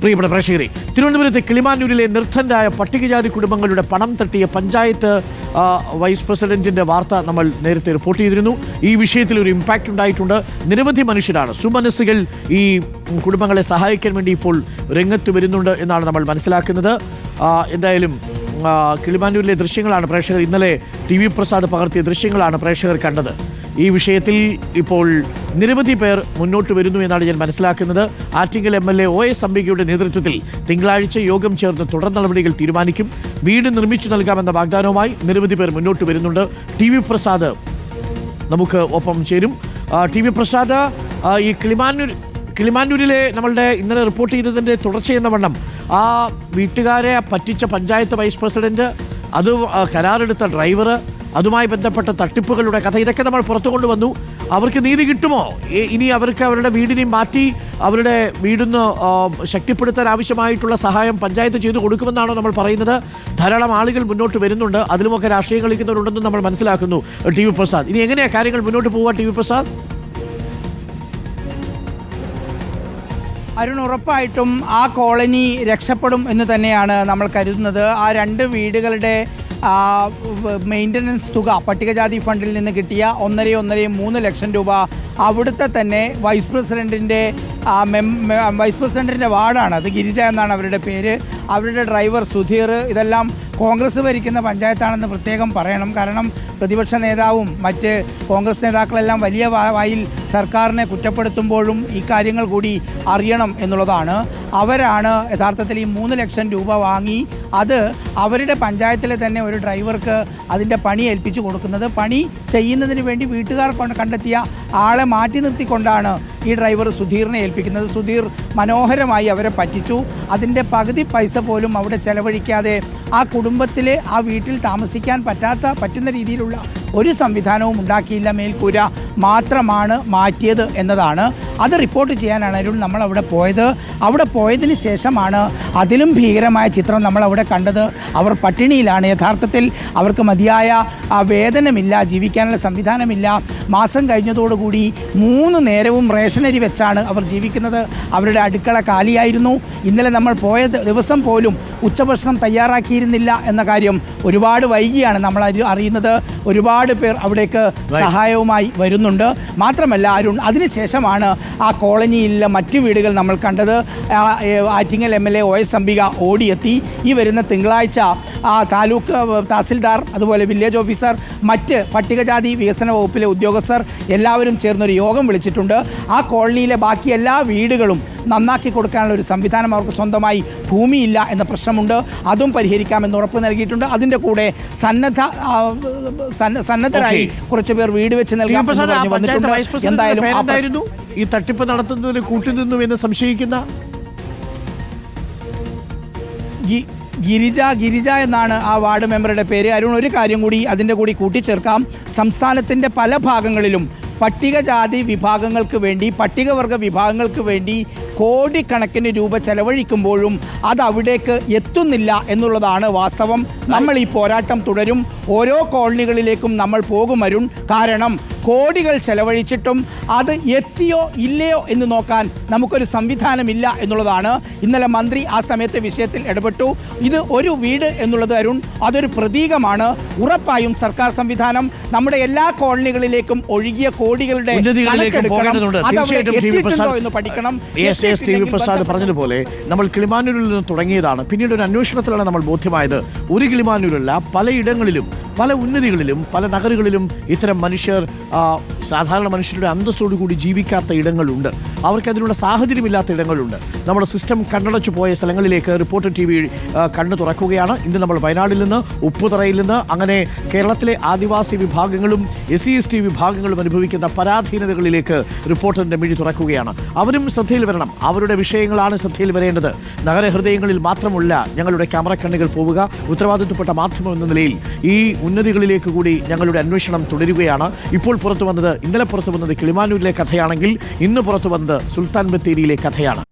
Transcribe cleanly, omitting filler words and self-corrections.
പ്രിയപ്പെട്ട പ്രേക്ഷകരെ, തിരുവനന്തപുരത്തെ കിളിമാനൂരിലെ നിർദ്ധനരായ പട്ടികജാതി കുടുംബങ്ങളുടെ പണം തട്ടിയ പഞ്ചായത്ത് വൈസ് പ്രസിഡന്റിന്റെ വാർത്ത നമ്മൾ നേരത്തെ റിപ്പോർട്ട് ചെയ്തിരുന്നു. ഈ വിഷയത്തിൽ ഒരു ഇമ്പാക്റ്റ് ഉണ്ടായിട്ടുണ്ട്. നിരവധി മനുഷ്യരാണ്, സുമനസ്സുകൾ ഈ കുടുംബങ്ങളെ സഹായിക്കാൻ വേണ്ടി ഇപ്പോൾ രംഗത്ത് വരുന്നുണ്ട് എന്നാണ് നമ്മൾ മനസ്സിലാക്കുന്നത്. എന്തായാലും കിളിമാനൂരിലെ ദൃശ്യങ്ങളാണ് പ്രേക്ഷകർ ഇന്നലെ TV പ്രസാദ് പകർത്തിയ ദൃശ്യങ്ങളാണ് പ്രേക്ഷകർ കണ്ടത്. ഈ വിഷയത്തിൽ ഇപ്പോൾ നിരവധി പേർ മുന്നോട്ട് വരുന്നു എന്നാണ് ഞാൻ മനസ്സിലാക്കുന്നത്. ആറ്റിങ്ങൽ MLA OS അംബികയുടെ നേതൃത്വത്തിൽ തിങ്കളാഴ്ച യോഗം ചേർന്ന് തുടർ നടപടികൾ തീരുമാനിക്കും. വീട് നിർമ്മിച്ചു നൽകാമെന്ന വാഗ്ദാനവുമായി നിരവധി പേർ മുന്നോട്ട് വരുന്നുണ്ട്. TV പ്രസാദ് നമുക്ക് ഒപ്പം ചേരും. TV പ്രസാദ്, ഈ കിളിമാനൂരിലെ നമ്മളുടെ ഇന്നലെ റിപ്പോർട്ട് ചെയ്തതിൻ്റെ തുടർച്ചയെന്ന വണ്ണം ആ വീട്ടുകാരെ പറ്റിച്ച പഞ്ചായത്ത് വൈസ് പ്രസിഡന്റ്, അത് കരാറെടുത്ത ഡ്രൈവർ, അതുമായി ബന്ധപ്പെട്ട തട്ടിപ്പുകളുടെ കഥ, ഇതൊക്കെ നമ്മൾ പുറത്തു കൊണ്ടുവന്നു. അവർക്ക് നീതി കിട്ടുമോ? ഇനി അവർക്ക് അവരുടെ വീടിനെയും മാറ്റി അവരുടെ വീടിന് ശക്തിപ്പെടുത്താൻ ആവശ്യമായിട്ടുള്ള സഹായം പഞ്ചായത്ത് ചെയ്തു കൊടുക്കുമെന്നാണോ നമ്മൾ പറയുന്നത്? ധാരാളം ആളുകൾ മുന്നോട്ട് വരുന്നുണ്ട്, അതിലുമൊക്കെ രാഷ്ട്രീയം കളിക്കുന്നവരുണ്ടെന്ന് നമ്മൾ മനസ്സിലാക്കുന്നു. TV പ്രസാദ്, ഇനി എങ്ങനെയാണ് കാര്യങ്ങൾ മുന്നോട്ട് പോവുക? TV പ്രസാദ്. അരുൺ, ഉറപ്പായിട്ടും ആ കോളനി രക്ഷപ്പെടും എന്ന് തന്നെയാണ് നമ്മൾ കരുതുന്നത്. ആ 2 വീടുകളുടെ മെയിൻ്റനൻസ് തുക പട്ടികജാതി ഫണ്ടിൽ നിന്ന് കിട്ടിയ 1.5-3 ലക്ഷം രൂപ അവിടുത്തെ തന്നെ വൈസ് പ്രസിഡന്റിൻ്റെ വാർഡാണ് അത്. ഗിരിജ എന്നാണ് അവരുടെ പേര്. അവരുടെ ഡ്രൈവർ സുധീർ. ഇതെല്ലാം കോൺഗ്രസ് ഭരിക്കുന്ന പഞ്ചായത്താണെന്ന് പ്രത്യേകം പറയണം. കാരണം പ്രതിപക്ഷ നേതാവും മറ്റ് കോൺഗ്രസ് നേതാക്കളെല്ലാം വലിയ വായിൽ സർക്കാരിനെ കുറ്റപ്പെടുത്തുമ്പോഴും ഈ കാര്യങ്ങൾ കൂടി അറിയണം എന്നുള്ളതാണ്. അവരാണ് യഥാർത്ഥത്തിൽ ഈ 3 ലക്ഷം രൂപ വാങ്ങി അത് അവരുടെ പഞ്ചായത്തിലെ തന്നെ ഒരു ഡ്രൈവർക്ക് അതിൻ്റെ പണി ഏൽപ്പിച്ചു കൊടുക്കുന്നത്. പണി ചെയ്യുന്നതിന് വേണ്ടി വീട്ടുകാർ കണ്ടെത്തിയ ആളെ മാറ്റി നിർത്തിക്കൊണ്ടാണ് ഈ ഡ്രൈവർ സുധീറിനെ ഏൽപ്പിക്കുന്നത്. സുധീർ മനോഹരമായി അവരെ പറ്റിച്ചു. അതിൻ്റെ പകുതി പൈസ പോലും അവിടെ ചെലവഴിക്കാതെ ആ കുടുംബത്തിലെ ആ വീട്ടിൽ താമസിക്കാൻ പറ്റുന്ന രീതിയിലുള്ള ഒരു സംവിധാനവും ഉണ്ടാക്കിയില്ല. മേൽക്കൂര മാത്രമാണ് മാറ്റിയത് എന്നതാണ്. അത് റിപ്പോർട്ട് ചെയ്യാനാണ് അരുൺ നമ്മൾ അവിടെ പോയത്. അവിടെ പോയതിന് ശേഷമാണ് അതിലും ഭീകരമായ ചിത്രം നമ്മൾ അവിടെ കണ്ടത്. അവർ പട്ടിണിയിലാണ്. യഥാർത്ഥത്തിൽ അവർക്ക് മതിയായ വേതനമില്ല, ജീവിക്കാനുള്ള സംവിധാനമില്ല. മാസം കഴിഞ്ഞതോടുകൂടി 3 നേരവും റേഷനരി വെച്ചാണ് അവർ ജീവിക്കുന്നത്. അവരുടെ അടുക്കള കാലിയായിരുന്നു. ഇന്നലെ നമ്മൾ പോയ ദിവസം പോലും ഉച്ചഭക്ഷണം തയ്യാറാക്കിയിരുന്നില്ല എന്ന കാര്യം ഒരുപാട് വൈകിയാണ് നമ്മൾ അറിയുന്നത്. ഒരുപാട് പേർ അവിടേക്ക് സഹായവുമായി വരുന്നുണ്ട്. മാത്രമല്ല അരുൺ, അതിനുശേഷമാണ് ആ കോളനിയിലെ മറ്റു വീടുകൾ നമ്മൾ കണ്ടത്. ആറ്റിങ്ങൽ MLA OS അംബിക ഓടിയെത്തി. ഈ വരുന്ന തിങ്കളാഴ്ച താലൂക്ക് തഹസിൽദാർ, അതുപോലെ വില്ലേജ് ഓഫീസർ, മറ്റ് പട്ടികജാതി വികസന വകുപ്പിലെ ഉദ്യോഗസ്ഥർ എല്ലാവരും ചേർന്നൊരു യോഗം വിളിച്ചിട്ടുണ്ട്. ആ കോളനിയിലെ ബാക്കി എല്ലാ വീടുകളും നന്നാക്കി കൊടുക്കാനുള്ള ഒരു സംവിധാനം, അവർക്ക് സ്വന്തമായി ഭൂമിയില്ല എന്ന പ്രശ്നമുണ്ട്, അതും പരിഹരിക്കാമെന്ന് ഉറപ്പ് നൽകിയിട്ടുണ്ട്. അതിൻ്റെ കൂടെ സന്നദ്ധരായി കുറച്ച് പേർ വീട് വെച്ച് നൽകാൻ വന്നിട്ടുണ്ട്. എന്തായാലും ഈ തട്ടിപ്പ് നടത്തുന്നതിന് കൂട്ടുനിന്നു എന്ന് സംശയിക്കുന്ന ഗിരിജ എന്നാണ് ആ വാർഡ് മെമ്പറുടെ പേര്. അരുൺ, ഒരു കാര്യം കൂടി അതിൻ്റെ കൂടി കൂട്ടിച്ചേർക്കാം. സംസ്ഥാനത്തിൻ്റെ പല ഭാഗങ്ങളിലും പട്ടികജാതി വിഭാഗങ്ങൾക്ക് വേണ്ടി, പട്ടികവർഗ വിഭാഗങ്ങൾക്ക് വേണ്ടി കോടിക്കണക്കിന് രൂപ ചെലവഴിക്കുമ്പോഴും അത് അവിടേക്ക് എത്തുന്നില്ല എന്നുള്ളതാണ് വാസ്തവം. നമ്മൾ ഈ പോരാട്ടം തുടരും. ഓരോ കോളനികളിലേക്കും നമ്മൾ പോകും അരുൺ. കാരണം കോടികൾ ചെലവഴിച്ചിട്ടും അത് എത്തിയോ ഇല്ലയോ എന്ന് നോക്കാൻ നമുക്കൊരു സംവിധാനമില്ല എന്നുള്ളതാണ്. ഇന്നലെ മന്ത്രി ആ സമയത്തെ വിഷയത്തിൽ ഇടപെട്ടു. ഇത് ഒരു വീട് എന്നുള്ളത് അരുൺ, അതൊരു പ്രതീകമാണ്. ഉറപ്പായും സർക്കാർ സംവിധാനം നമ്മുടെ എല്ലാ കോളനികളിലേക്കും ഒഴുകിയ കോടികളുടെ എന്ന് പഠിക്കണം. TV പ്രസാദ് പറഞ്ഞതുപോലെ നമ്മൾ കിളിമാനൂരിൽ നിന്ന് തുടങ്ങിയതാണ്. പിന്നീട് ഒരു അന്വേഷണത്തിലാണ് നമ്മൾ ബോധ്യമായത് ഒരു കിളിമാനൂരല്ല, പലയിടങ്ങളിലും, പല ഉന്നതികളിലും, പല നഗരങ്ങളിലും ഇത്തരം മനുഷ്യർ, സാധാരണ മനുഷ്യരുടെ അന്തസ്സോടുകൂടി ജീവിക്കാത്ത ഇടങ്ങളുണ്ട്. അവർക്ക് അതിനുള്ള സാഹചര്യമില്ലാത്ത ഇടങ്ങളുണ്ട്. നമ്മുടെ സിസ്റ്റം കണ്ണടച്ചു പോയ സ്ഥലങ്ങളിലേക്ക് റിപ്പോർട്ടർ TV കണ്ണു തുറക്കുകയാണ്. ഇന്ന് നമ്മൾ വയനാട്ടിൽ നിന്ന്, ഉപ്പുതറയിൽ നിന്ന്, അങ്ങനെ കേരളത്തിലെ ആദിവാസി വിഭാഗങ്ങളും SC/ST വിഭാഗങ്ങളും അനുഭവിക്കുന്ന പരാധീനതകളിലേക്ക് റിപ്പോർട്ടറിന്റെ മിഴി തുറക്കുകയാണ്. അവരും ശ്രദ്ധയിൽ വരണം. അവരുടെ വിഷയങ്ങളാണ് ശ്രദ്ധയിൽ വരേണ്ടത്. നഗരഹൃദയങ്ങളിൽ മാത്രമല്ല ഞങ്ങളുടെ ക്യാമറ കണ്ണുകൾ പോവുക. ഉത്തരവാദിത്വപ്പെട്ട മാധ്യമം എന്ന നിലയിൽ ഈ ഉന്നതികളിലേക്ക് കൂടി ഞങ്ങളുടെ അന്വേഷണം തുടരുകയാണ്. ഇപ്പോൾ ഇന്നലെ പുറത്തു വന്നത് കിളിമാനൂരിലെ കഥയാണെങ്കിൽ ഇന്ന് പുറത്തു വന്നത് സുൽത്താൻ ബത്തേരിയിലെ കഥയാണ്.